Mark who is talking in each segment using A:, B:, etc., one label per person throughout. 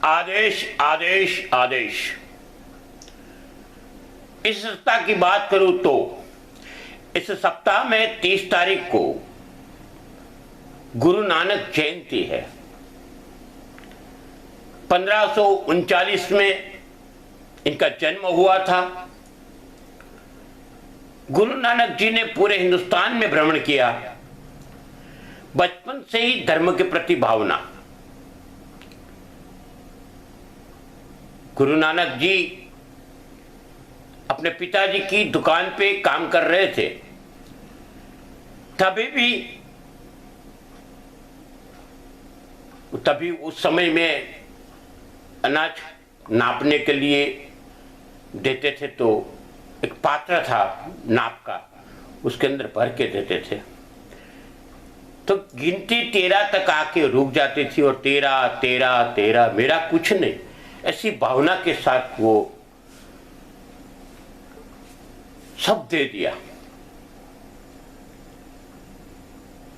A: आदेश आदेश आदेश। इस सप्ताह की बात करूं तो इस सप्ताह में 30 तारीख को गुरु नानक जयंती है। 1539 में इनका जन्म हुआ था। गुरु नानक जी ने पूरे हिंदुस्तान में भ्रमण किया। बचपन से ही धर्म के प्रति भावना। गुरु नानक जी अपने पिताजी की दुकान पे काम कर रहे थे, तभी उस समय में अनाज नापने के लिए देते थे, तो एक पात्र था नाप का, उसके अंदर भर के देते थे। तो गिनती 13 तक आके रुक जाती थी और 13 13 13 मेरा कुछ नहीं, ऐसी भावना के साथ वो सब दे दिया।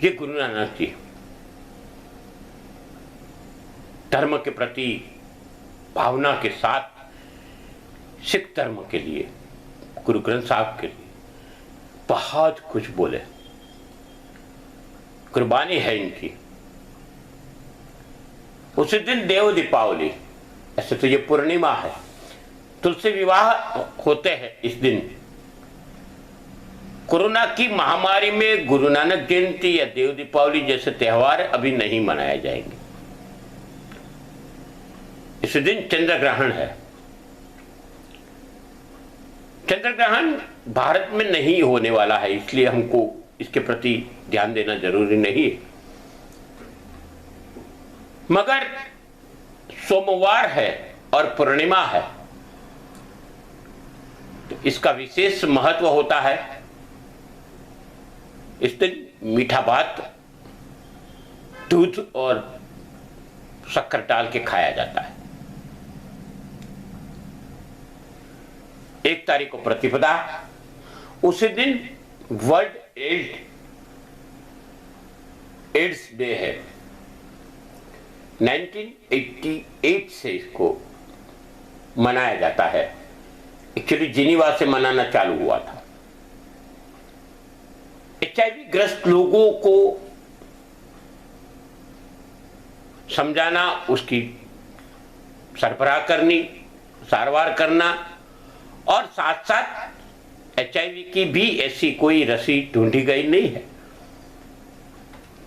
A: ये गुरु नानक जी धर्म के प्रति भावना के साथ सिख धर्म के लिए, गुरु ग्रंथ साहब के लिए बहुत कुछ बोले। कुर्बानी है इनकी। उसी दिन देव दीपावली, ऐसे तो ये पूर्णिमा है, तुलसी विवाह होते हैं इस दिन। कोरोना की महामारी में गुरु नानक जयंती या देव दीपावली जैसे त्योहार अभी नहीं मनाए जाएंगे। इस दिन चंद्र ग्रहण है। चंद्र ग्रहण भारत में नहीं होने वाला है, इसलिए हमको इसके प्रति ध्यान देना जरूरी नहीं है। मगर सोमवार है और पूर्णिमा है, तो इसका विशेष महत्व होता है। इस दिन मीठा भात दूध और शक्कर डाल के खाया जाता है। 1 तारीख को प्रतिपदा, उसी दिन वर्ल्ड एड्स डे है। 1988 से इसको मनाया जाता है। एक्चुअली जिनीवा से मनाना चालू हुआ था। HIV ग्रस्त लोगों को समझाना, उसकी सरबराह करनी, सारवार करना, और साथ साथ HIV की भी ऐसी कोई रसी ढूंढी गई नहीं है,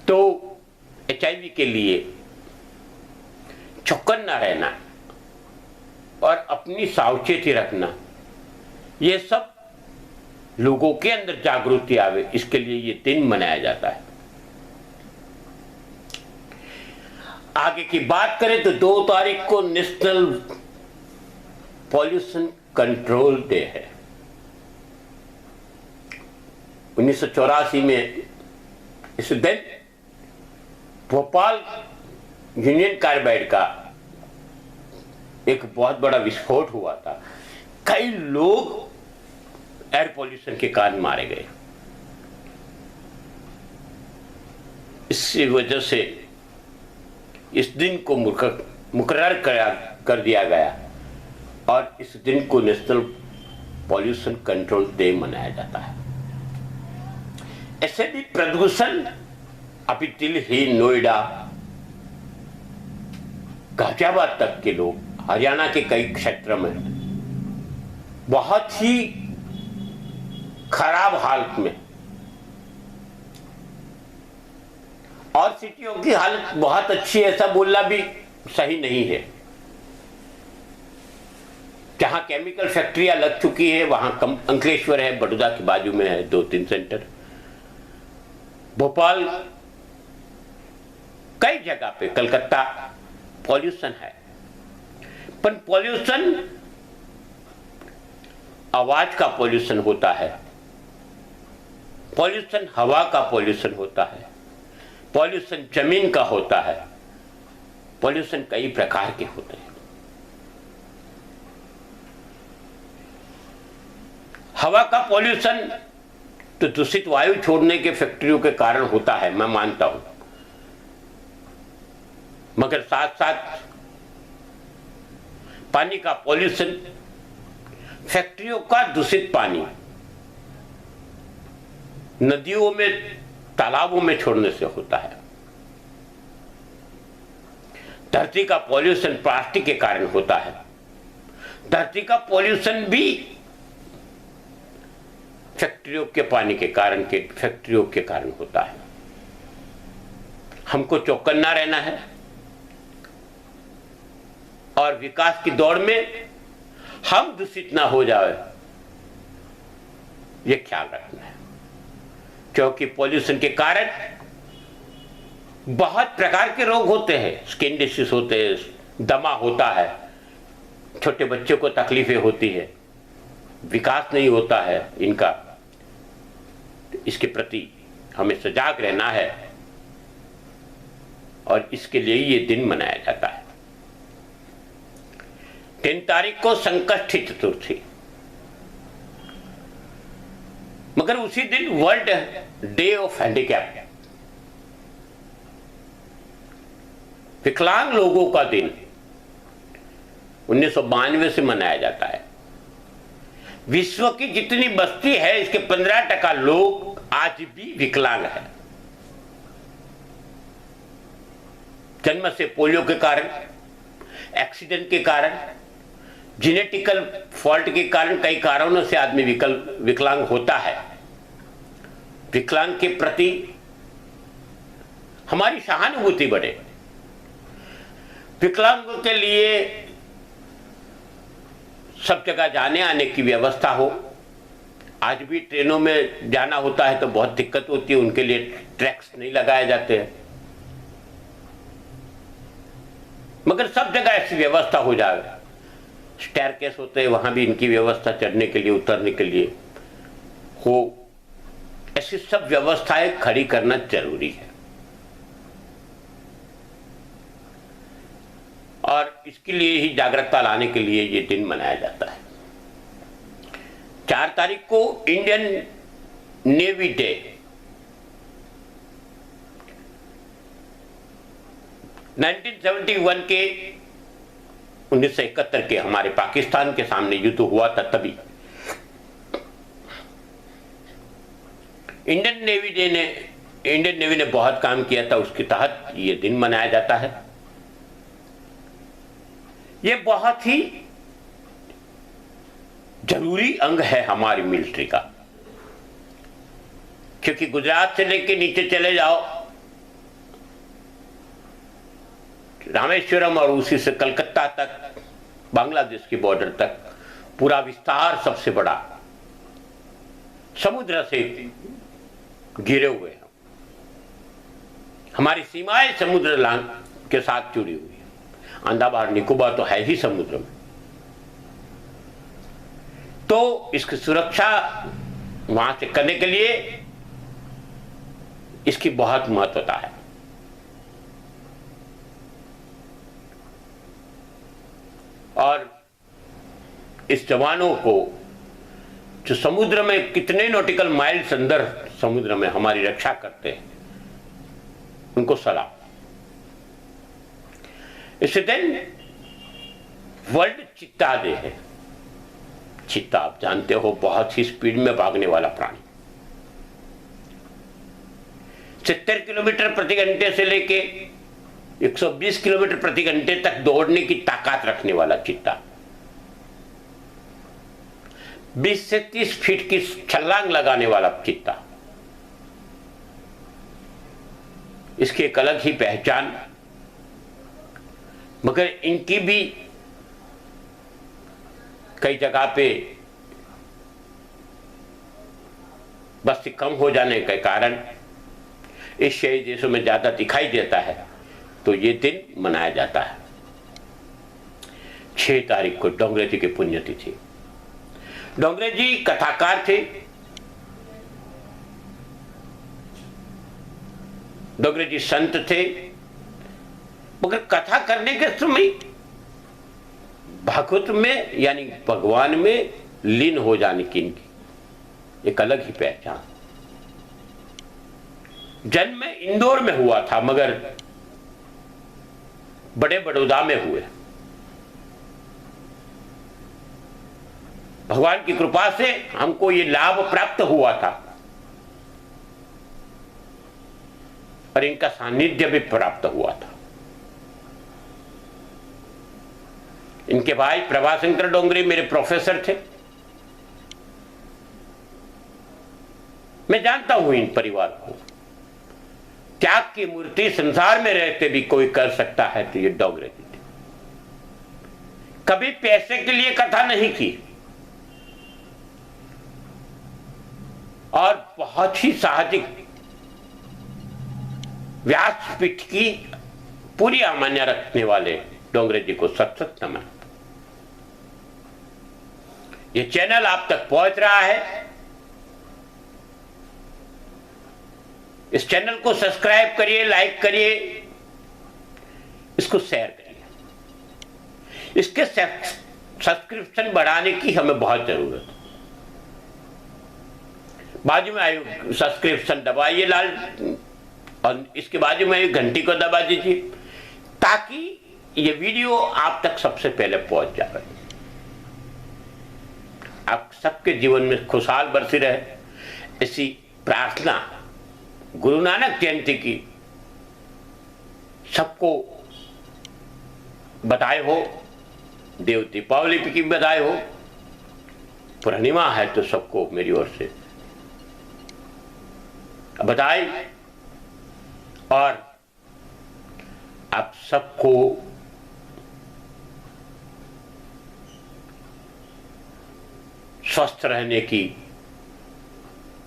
A: तो HIV के लिए चौकन्ना रहना और अपनी सावचेती रखना, ये सब लोगों के अंदर जागृति आवे, इसके लिए ये दिन मनाया जाता है। आगे की बात करें तो 2 तारीख को नेशनल पॉल्यूशन कंट्रोल डे है। 1984 में इस दिन भोपाल यूनियन कार्बाइड का एक बहुत बड़ा विस्फोट हुआ था। कई लोग एयर पोल्यूशन के कारण मारे गए। इसी वजह से इस दिन को मुकर्रर कर दिया गया और इस दिन को नेशनल पॉल्यूशन कंट्रोल डे मनाया जाता है। ऐसे भी प्रदूषण अभी दिल्ली, नोएडा, गाजियाबाद तक के लोग, हरियाणा के कई क्षेत्र में बहुत ही खराब हालत में, और सिटियों की हालत बहुत अच्छी है, ऐसा बोलना भी सही नहीं है। जहां केमिकल फैक्ट्रियां लग चुकी है वहां अंकलेश्वर है, बड़ौदा के बाजू में है 2-3 सेंटर, भोपाल, कई जगह पे, कलकत्ता, पॉल्यूशन है। पर पॉल्यूशन आवाज का पॉल्यूशन होता है, पॉल्यूशन हवा का पॉल्यूशन होता है, पॉल्यूशन जमीन का होता है, पॉल्यूशन कई प्रकार के होते हैं। हवा का पॉल्यूशन तो दूषित वायु छोड़ने के फैक्ट्रियों के कारण होता है, मैं मानता हूं, मगर साथ साथ पानी का पॉल्यूशन, फैक्ट्रियों का दूषित पानी नदियों में, तालाबों में छोड़ने से होता है। धरती का पॉल्यूशन प्लास्टिक के कारण होता है। धरती का पॉल्यूशन भी फैक्ट्रियों के पानी के कारण, फैक्ट्रियों के कारण होता है। हमको चौकन्ना रहना है और विकास की दौड़ में हम दूषित ना हो जाए, ये ख्याल रखना है। क्योंकि पॉल्यूशन के कारण बहुत प्रकार के रोग होते हैं, स्किन डिसीज होते हैं, दमा होता है, छोटे बच्चों को तकलीफें होती है, विकास नहीं होता है इनका। इसके प्रति हमें सजाग रहना है और इसके लिए ये दिन मनाया जाता है। 3 तारीख को संकष्टी चतुर्थी, मगर उसी दिन वर्ल्ड डे ऑफ हैंडीकैप, विकलांग लोगों का दिन 1992 से मनाया जाता है। विश्व की जितनी बस्ती है इसके 15% लोग आज भी विकलांग हैं। जन्म से पोलियो के कारण, एक्सीडेंट के कारण, जेनेटिकल फॉल्ट के कारण, कई कारणों से आदमी विकलांग होता है। विकलांग के प्रति हमारी सहानुभूति बढ़े, विकलांगों के लिए सब जगह जाने आने की व्यवस्था हो। आज भी ट्रेनों में जाना होता है तो बहुत दिक्कत होती है, उनके लिए ट्रैक्स नहीं लगाए जाते हैं, मगर सब जगह ऐसी व्यवस्था हो जाए। स्टेयरकेस होते हैं, वहां भी इनकी व्यवस्था चढ़ने के लिए, उतरने के लिए हो। ऐसी सब व्यवस्थाएं खड़ी करना जरूरी है और इसके लिए ही जागरूकता लाने के लिए ये दिन मनाया जाता है। 4 तारीख को इंडियन नेवी डे, के 1971 के हमारे पाकिस्तान के सामने युद्ध हुआ था, तभी इंडियन नेवी ने बहुत काम किया था, उसके तहत ये दिन मनाया जाता है। ये बहुत ही जरूरी अंग है हमारी मिलिट्री का, क्योंकि गुजरात से लेके नीचे चले जाओ, रामेश्वरम और उसी से कलकत्ता तक, बांग्लादेश की बॉर्डर तक पूरा विस्तार सबसे बड़ा समुद्र से घिरे हुए हैं। हमारी सीमाएं समुद्र लांग के साथ जुड़ी हुई है। अंडमान निकोबार तो है ही समुद्र में, तो इसकी सुरक्षा वहां से करने के लिए इसकी बहुत महत्वता है। और इस जवानों को जो समुद्र में कितने नॉटिकल माइल्स अंदर समुद्र में हमारी रक्षा करते हैं, उनको सलाम। इसी दिन वर्ल्ड चीता डे है। चीता आप जानते हो बहुत ही स्पीड में भागने वाला प्राणी, 70 किलोमीटर प्रति घंटे से लेके 120 किलोमीटर प्रति घंटे तक दौड़ने की ताकत रखने वाला चीता, 20 से 30 फीट की छलांग लगाने वाला चीता। इसकी एक अलग ही पहचान, मगर इनकी भी कई जगह पे बस्ती कम हो जाने के कारण एशियाई देशों में ज्यादा दिखाई देता है, तो ये दिन मनाया जाता है। 6 तारीख को डोंगरे जी की पुण्यतिथि। डोंगरे जी कथाकार थे। डोंगरे जी संत थे, मगर कथा करने के समय भागवत में यानी भगवान में लीन हो जाने की इनकी एक अलग ही पहचान। जन्म इंदौर में हुआ था, मगर बड़े बड़ौदा में हुए। भगवान की कृपा से हमको ये लाभ प्राप्त हुआ था और इनका सानिध्य भी प्राप्त हुआ था। इनके भाई प्रभाशंकर डोंगरे मेरे प्रोफेसर थे। मैं जानता हूं इन परिवार को। त्याग की मूर्ति संसार में रहते भी कोई कर सकता है तो ये डोंगरे जी थे। कभी पैसे के लिए कथा नहीं की और बहुत ही साहजिक व्यासपीठ की पूरी अमान्य रखने वाले डोंगरे जी को सत सत नमन। ये चैनल आप तक पहुंच रहा है, इस चैनल को सब्सक्राइब करिए, लाइक करिए, इसको शेयर करिए। इसके सब्सक्रिप्शन बढ़ाने की हमें बहुत जरूरत है। बाजू में आई सब्सक्रिप्शन दबाइए लाल, और इसके बाजू में आई घंटी को दबा दीजिए ताकि ये वीडियो आप तक सबसे पहले पहुंच जाए। आप सबके जीवन में खुशहाल बरसी रहे, ऐसी प्रार्थना गुरु नानक जयंती की सबको बधाई हो, देव दीपावली की बधाई हो। पूर्णिमा है तो सबको मेरी ओर से बधाई, और आप सबको स्वस्थ रहने की,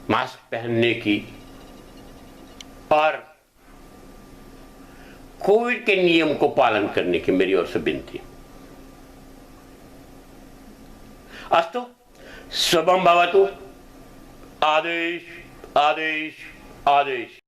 A: मास्क पहनने की और कोविड के नियम को पालन करने की मेरी ओर से विनती। अस्तु, शुभम भवतु। आदेश आदेश आदेश।